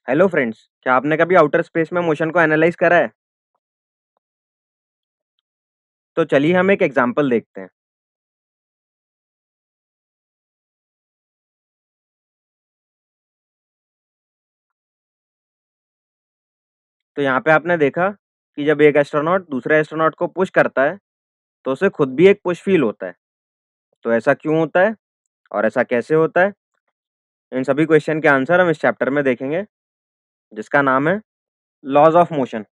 Hello friends, क्या आपने कभी आउटर स्पेस में मोशन को एनालाइज करा है? तो चलिए हम एक एग्जांपल देखते हैं। तो यहाँ पे आपने देखा कि जब एक एस्ट्रोनॉट दूसरे एस्ट्रोनॉट को पुश करता है, तो उसे खुद भी एक पुश फील होता है। तो ऐसा क्यों होता है और ऐसा कैसे होता है? इन सभी क्वेश्चन के आंसर हम इस चैप्टर में देखेंगे, जिसका नाम है लॉज ऑफ मोशन।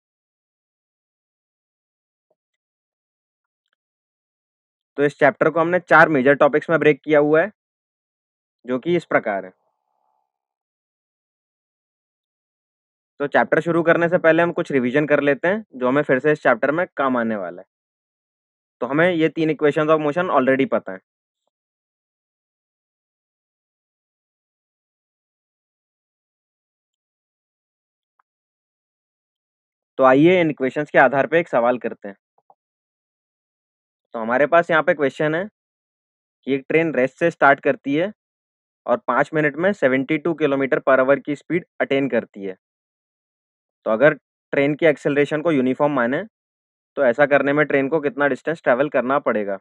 तो इस चैप्टर को हमने 4 मेजर टॉपिक्स में ब्रेक किया हुआ है, जो कि इस प्रकार है। तो चैप्टर शुरू करने से पहले हम कुछ रिवीजन कर लेते हैं, जो हमें फिर से इस चैप्टर में काम आने वाला है। तो हमें ये 3 इक्वेशंस ऑफ मोशन ऑलरेडी पता है। तो आइए इन इक्वेशंस के आधार पे एक सवाल करते हैं। तो हमारे पास यहाँ पे क्वेश्चन है कि एक ट्रेन रेस्ट से स्टार्ट करती है और 5 मिनट में 72 किलोमीटर पर आवर की स्पीड अटेन करती है। तो अगर ट्रेन की एक्सेलरेशन को यूनिफॉर्म माने, तो ऐसा करने में ट्रेन को कितना डिस्टेंस ट्रैवल करना पड़ेगा?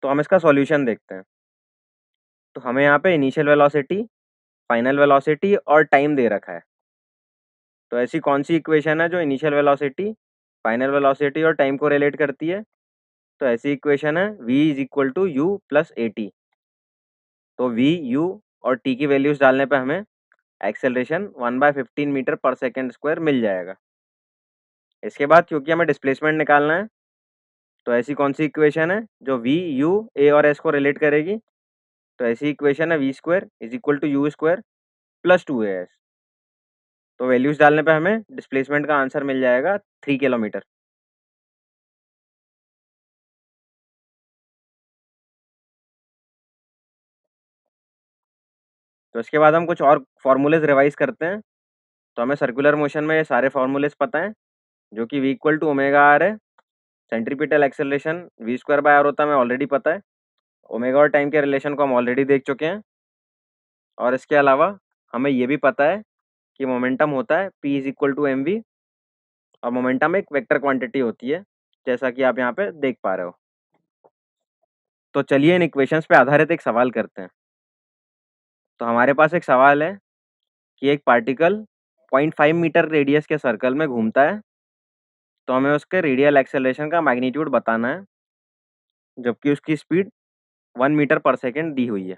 तो हम इसका सॉल्यूशन देखते हैं। तो हमें यहाँ पे इनिशियल वेलोसिटी, फाइनल वेलोसिटी और टाइम दे रखा है। तो ऐसी कौन सी इक्वेशन है जो इनिशियल वेलोसिटी, फाइनल वेलोसिटी और टाइम को रिलेट करती है? तो ऐसी इक्वेशन है v is equal to u plus a t. तो v, u और t की वैल्यूज डालने पे हमें एक्सेलरेशन 1/15 मीटर पर सेकेंड स्क्वायर मिल जाएगा। इसके बाद क्योंकि हमें डिस्प्लेसमेंट निकालना है, तो ऐसी कौन सी इक्वेशन है जो v, u, a और s को रिलेट करेगी? तो ऐसी इक्वेशन है v square is equal to u square plus 2as। तो वैल्यूज डालने पे हमें डिस्प्लेसमेंट का आंसर मिल जाएगा 3 किलोमीटर। तो इसके बाद हम कुछ और फॉर्मूलेज रिवाइज करते हैं। तो हमें सर्कुलर मोशन में ये सारे फॉर्मूलेज पता हैं, जो कि v equal to omega r है। Centripetal acceleration v square by r होता है, हमें ऑलरेडी पता है। ओमेगा और टाइम के रिलेशन को हम ऑलरेडी देख चुके हैं। और इसके अलावा हमें ये भी पता है कि मोमेंटम होता है p is equal to m v, और मोमेंटम एक वेक्टर क्वांटिटी होती है, जैसा कि आप यहाँ पे देख पा रहे हो। तो चलिए इन इक्वेशंस पे आधारित एक सवाल करते हैं। तो हमारे पास एक सवाल है कि एक पार्टिकल 0.5 मीटर रेडियस के सर्कल में घूमता है, तो हमें उसके रेडियल एक्सेलरेशन का मैग्नीट्यूड बताना है, जबकि उसकी स्पीड 1 मीटर पर सेकेंड दी हुई है।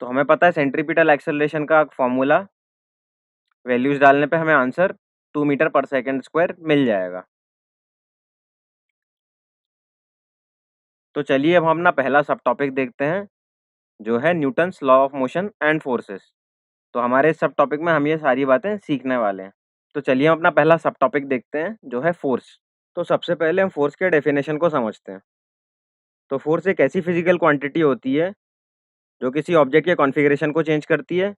तो हमें पता है सेंट्रीपिटल एक्सेलरेशन का फॉर्मूला, वैल्यूज डालने पे हमें आंसर 2 मीटर पर सेकेंड स्क्वायर मिल जाएगा। तो चलिए अब हम अपना पहला सब टॉपिक देखते हैं, जो है Newton's law of motion and forces. तो हमारे इस सब टॉपिक में हम ये सारी बातें सीखने वाले हैं। तो चलिए हम अपना पहला सब टॉपिक देखते हैं, जो है फोर्स। तो सबसे पहले हम फोर्स के डेफिनेशन को समझते हैं। तो फोर्स एक ऐसी फिजिकल क्वांटिटी होती है जो किसी ऑब्जेक्ट के कॉन्फ़िगरेशन को चेंज करती है,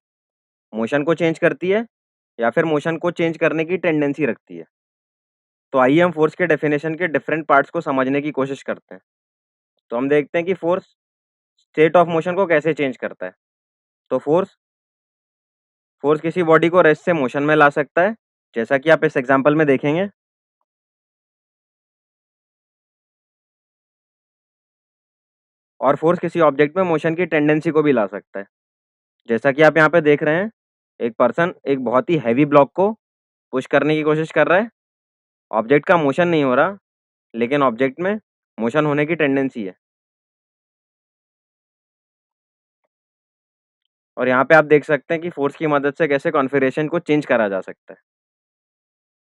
मोशन को चेंज करती है, या फिर मोशन को चेंज करने की टेंडेंसी रखती है। तो आइए हम फोर्स के डेफिनेशन के डिफरेंट पार्ट्स को समझने की कोशिश करते हैं। तो हम देखते हैं कि फोर्स स्टेट ऑफ मोशन को कैसे चेंज करता है। तो फोर्स फोर्स किसी बॉडी को रेस्ट से मोशन में ला सकता है, जैसा कि आप इस एग्जांपल में देखेंगे। और फोर्स किसी ऑब्जेक्ट में मोशन की टेंडेंसी को भी ला सकता है, जैसा कि आप यहाँ पे देख रहे हैं। एक पर्सन एक बहुत ही हैवी ब्लॉक को पुश करने की कोशिश कर रहा है। ऑब्जेक्ट का मोशन नहीं हो रहा, लेकिन ऑब्जेक्ट में मोशन होने की टेंडेंसी है। और यहाँ पे आप देख सकते हैं कि फोर्स की मदद से कैसे कॉन्फ़िगरेशन को चेंज करा जा सकता है।